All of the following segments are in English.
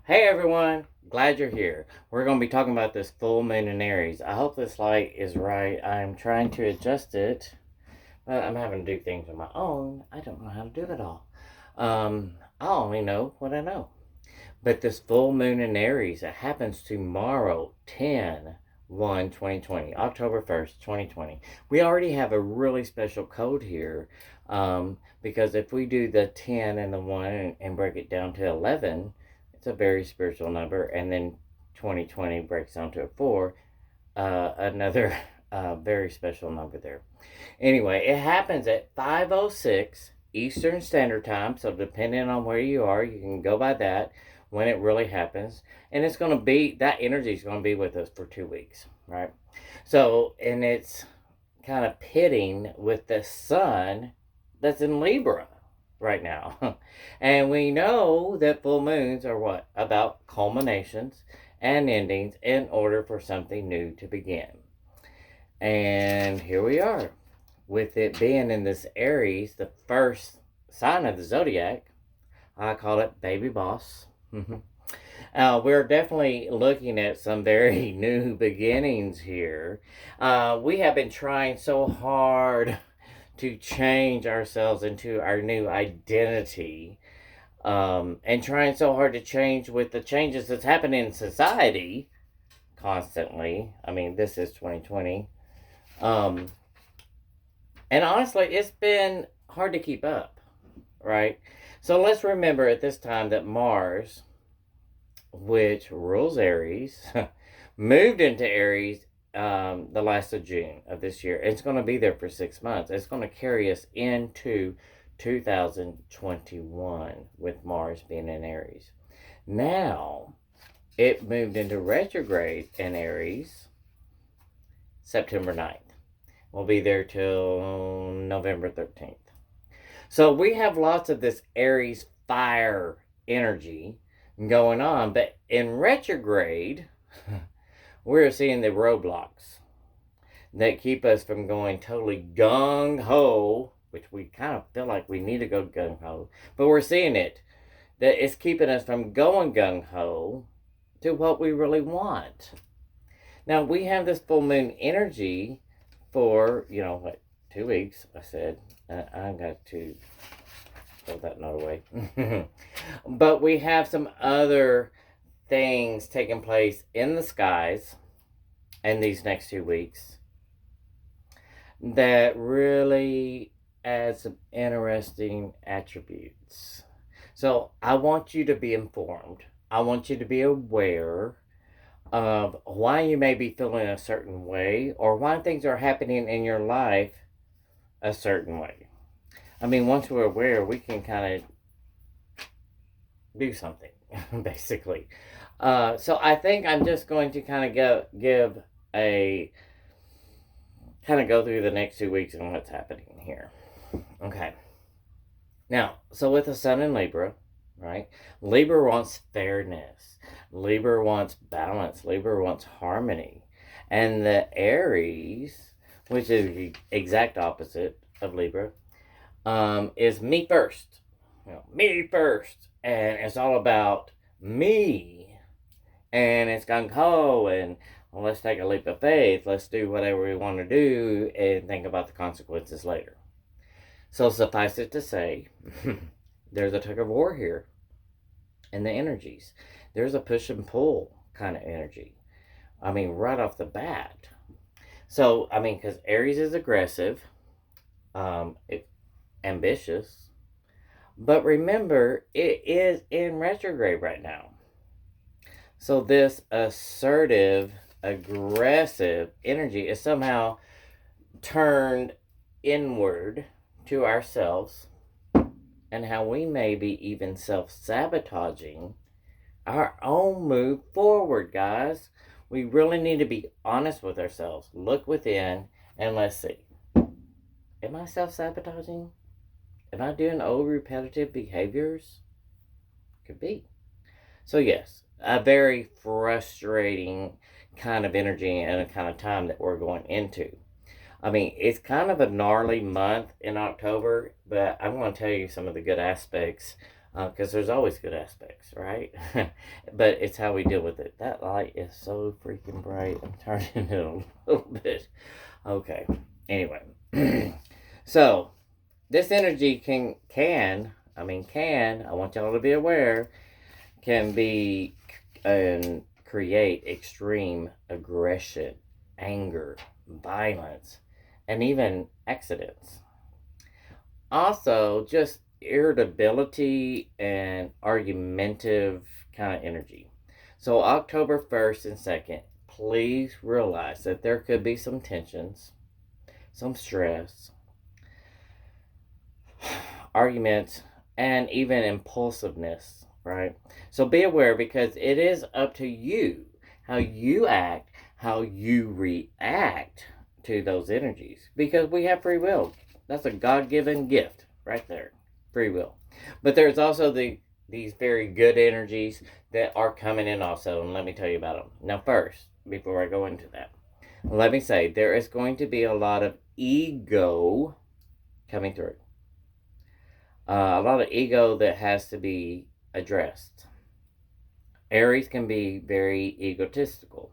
Hey everyone, glad you're here. We're going to be talking about this full moon in Aries. I hope this light is right. I'm trying to adjust it, but I'm having to do things on my own. I don't know how to do it all. I only know what I know. But this full moon in Aries, it happens tomorrow, 10/1/2020, October 1st, 2020. We already have a really special code here because if we do the 10 and the 1 and break it down to 11, it's a very spiritual number. And then 2020 breaks down to a 4, another very special number there. Anyway, it happens at 5:06 Eastern Standard Time, so depending on where you are, you can go by that when it really happens. And it's going to be, that energy is going to be with us for 2 weeks, right? So, and it's kind of pitting with the sun that's in Libra right now. And we know that full moons are what? About culminations and endings in order for something new to begin. And here we are. With it being in this Aries, the first sign of the zodiac, I call it baby boss. We're definitely looking at some very new beginnings here. We have been trying so hard to change ourselves into our new identity, and trying so hard to change with the changes that's happening in society constantly. I mean, this is 2020. Um, and honestly, it's been hard to keep up, right? So let's remember at this time that Mars, which rules Aries, moved into Aries the last of June of this year. It's going to be there for 6 months. It's going to carry us into 2021 with Mars being in Aries. Now, it moved into retrograde in Aries September 9th. We'll be there till November 13th. So we have lots of this Aries fire energy going on, but in retrograde, we're seeing the roadblocks that keep us from going totally gung-ho, which we kind of feel like we need to go gung-ho, but we're seeing it, that it's keeping us from going gung-ho to what we really want. Now, we have this full moon energy for, 2 weeks, I said. I've got to throw that note away. But we have some other things taking place in the skies in these next 2 weeks that really add some interesting attributes. So I want you to be informed. I want you to be aware of why you may be feeling a certain way or why things are happening in your life a certain way. I mean, once we're aware, we can kind of do something, basically. So I think I'm just going to kind of go through the next 2 weeks and what's happening here. Okay. Now, so with the sun in Libra, right? Libra wants fairness. Libra wants balance. Libra wants harmony. And the Aries, which is the exact opposite of Libra, is me first. Me first. And it's all about me. And it's gung ho. And well, let's take a leap of faith. Let's do whatever we want to do and think about the consequences later. So suffice it to say, there's a tug of war here in the energies. There's a push and pull kind of energy. I mean, right off the bat. So, I mean, because Aries is aggressive, ambitious, but remember, it is in retrograde right now. So this assertive, aggressive energy is somehow turned inward to ourselves and how we may be even self-sabotaging our own move forward, guys. We really need to be honest with ourselves. Look within and let's see. Am I self-sabotaging? Am I doing old repetitive behaviors? Could be. So yes, a very frustrating kind of energy and a kind of time that we're going into. I mean, it's kind of a gnarly month in October, but I'm going to tell you some of the good aspects because there's always good aspects, right? But it's how we deal with it. That light is so freaking bright. I'm turning it a little bit. Okay. Anyway, so this energy I want y'all to be aware, can be and create extreme aggression, anger, violence, and even accidents. Also, just irritability and argumentative kind of energy. So, October 1st and 2nd, please realize that there could be some tensions, some stress, arguments, and even impulsiveness, right? So be aware, because it is up to you how you act, how you react to those energies, because we have free will. That's a God-given gift right there, free will. But there's also these very good energies that are coming in also, and let me tell you about them. Now first, before I go into that, let me say there is going to be a lot of ego coming through. A lot of ego that has to be addressed. Aries can be very egotistical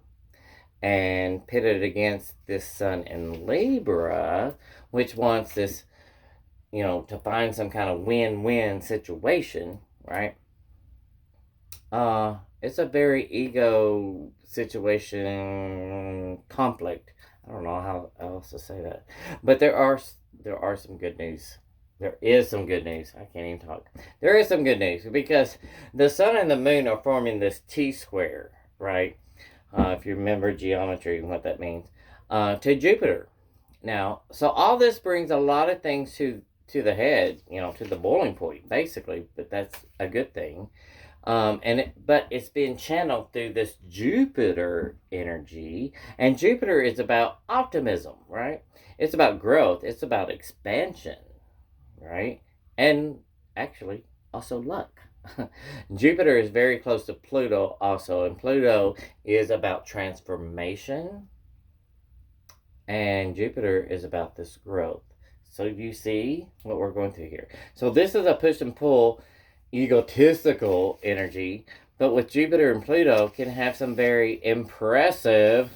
and pitted against this sun in Libra, which wants this, to find some kind of win-win situation, right? It's a very ego situation, conflict. I don't know how else to say that, but there are some good news. There is some good news. I can't even talk. There is some good news, because the sun and the moon are forming this T square, right? If you remember geometry and what that means, to Jupiter. Now, so all this brings a lot of things to the head, to the boiling point, basically. But that's a good thing. But it's being channeled through this Jupiter energy, and Jupiter is about optimism, right? It's about growth. It's about expansion, right? And actually, also luck. Jupiter is very close to Pluto also, and Pluto is about transformation, and Jupiter is about this growth. So you see what we're going through here. So this is a push and pull, egotistical energy, but with Jupiter and Pluto can have some very impressive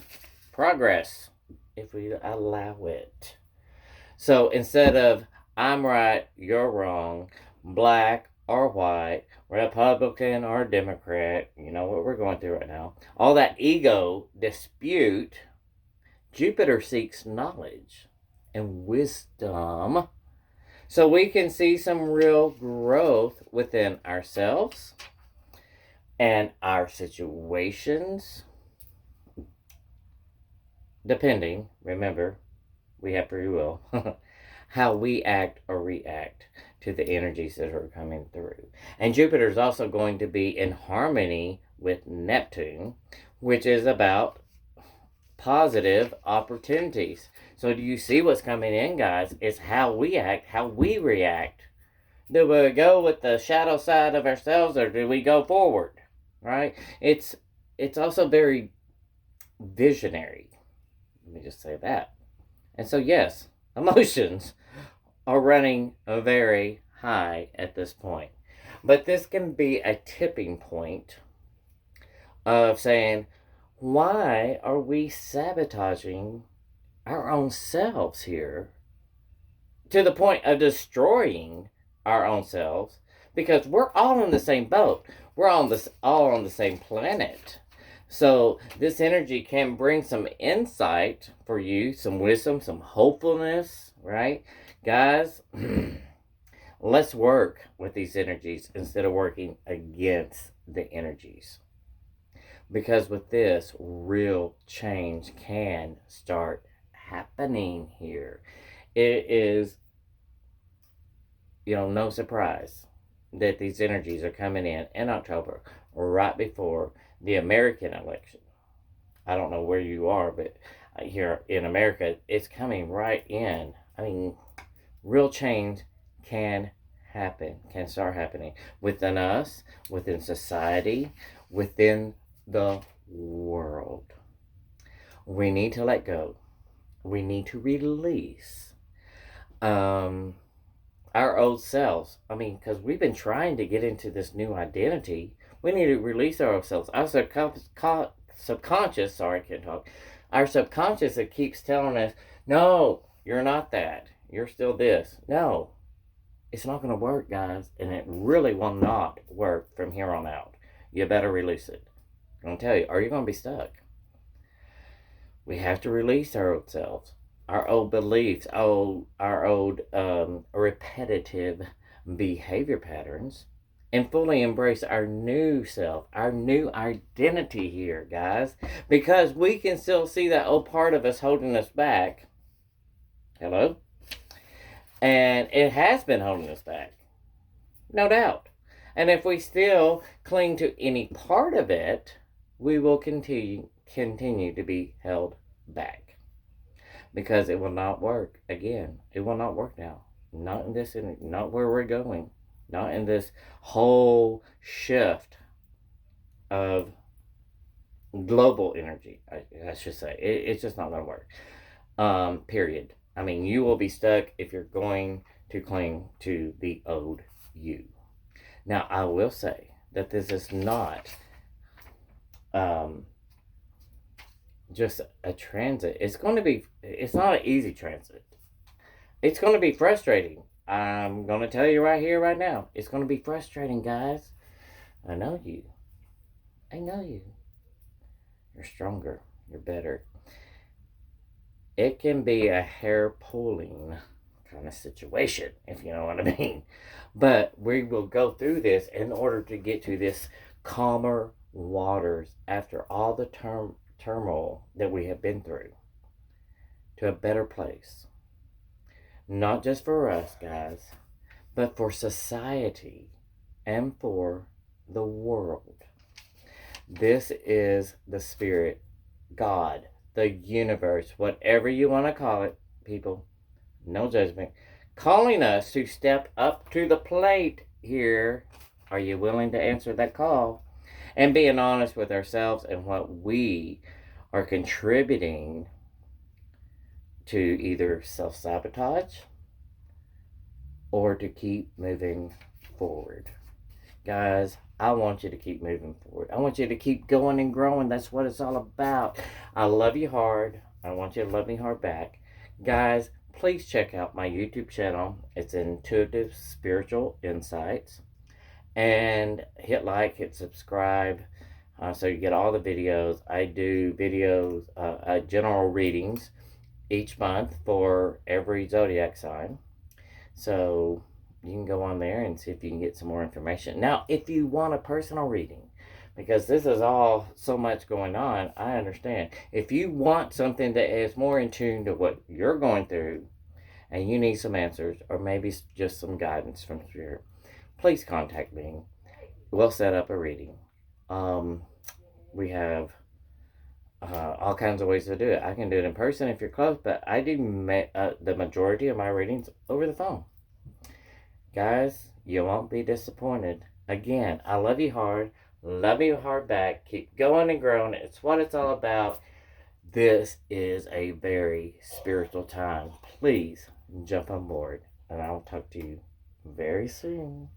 progress if we allow it. So instead of I'm right, you're wrong, black or white, Republican or Democrat, you know what we're going through right now, all that ego dispute, Jupiter seeks knowledge and wisdom, so we can see some real growth within ourselves and our situations, depending, remember, we have free will, how we act or react to the energies that are coming through. And Jupiter is also going to be in harmony with Neptune, which is about positive opportunities. So do you see what's coming in, guys? It's how we act, how we react. Do we go with the shadow side of ourselves, or do we go forward? Right? It's also very visionary. Let me just say that. And so yes, emotions are running very high at this point. But this can be a tipping point of saying, why are we sabotaging our own selves here to the point of destroying our own selves? Because we're all in the same boat. We're all on the same planet. So this energy can bring some insight for you, some wisdom, some hopefulness, right? Guys, let's work with these energies instead of working against the energies. Because with this, real change can start happening here. It is, no surprise that these energies are coming in October, right before the American election. I don't know where you are, but here in America, it's coming right in. I mean, real change can happen, can start happening within us, within society, within the world. We need to let go. We need to release our old selves. I mean, because we've been trying to get into this new identity. We need to release our old selves. Our subconscious, sorry, I can't talk. Our subconscious that keeps telling us, no, you're not that. You're still this. No, it's not going to work, guys. And it really will not work from here on out. You better release it. I'm going to tell you, or you're going to be stuck. We have to release our old selves, our old beliefs, our old repetitive behavior patterns, and fully embrace our new self, our new identity here, guys. Because we can still see that old part of us holding us back. Hello? And it has been holding us back, no doubt. And if we still cling to any part of it, we will continue to be held back because it will not work again. It will not work now. Not in this, not where we're going. Not in this whole shift of global energy. I should say it's just not going to work. Period. I mean, you will be stuck if you're going to cling to the old you. Now, I will say that this is not just a transit. It's not an easy transit. It's going to be frustrating. I'm going to tell you right here, right now. It's going to be frustrating, guys. I know you. I know you. You're stronger. You're better. It can be a hair pulling kind of situation, if you know what I mean. But we will go through this in order to get to this calmer waters after all the turmoil that we have been through, to a better place. Not just for us, guys, but for society and for the world. This is the Spirit, God, the universe, whatever you want to call it, people, no judgment, calling us to step up to the plate here. Are you willing to answer that call? And being honest with ourselves and what we are contributing to either self-sabotage or to keep moving forward. Guys, I want you to keep moving forward. I want you to keep going and growing. That's what it's all about. I love you hard. I want you to love me hard back. Guys, please check out my YouTube channel. It's Intuitive Spiritual Insights. And hit like, hit subscribe, so you get all the videos. I do videos, general readings each month for every zodiac sign. So you can go on there and see if you can get some more information. Now, if you want a personal reading, because this is all so much going on, I understand. If you want something that is more in tune to what you're going through and you need some answers or maybe just some guidance from Spirit, please contact me. We'll set up a reading. We have all kinds of ways to do it. I can do it in person if you're close, but I do the majority of my readings over the phone. Guys, you won't be disappointed. Again, I love you hard. Love you hard back. Keep going and growing. It's what it's all about. This is a very spiritual time. Please jump on board, and I'll talk to you very soon.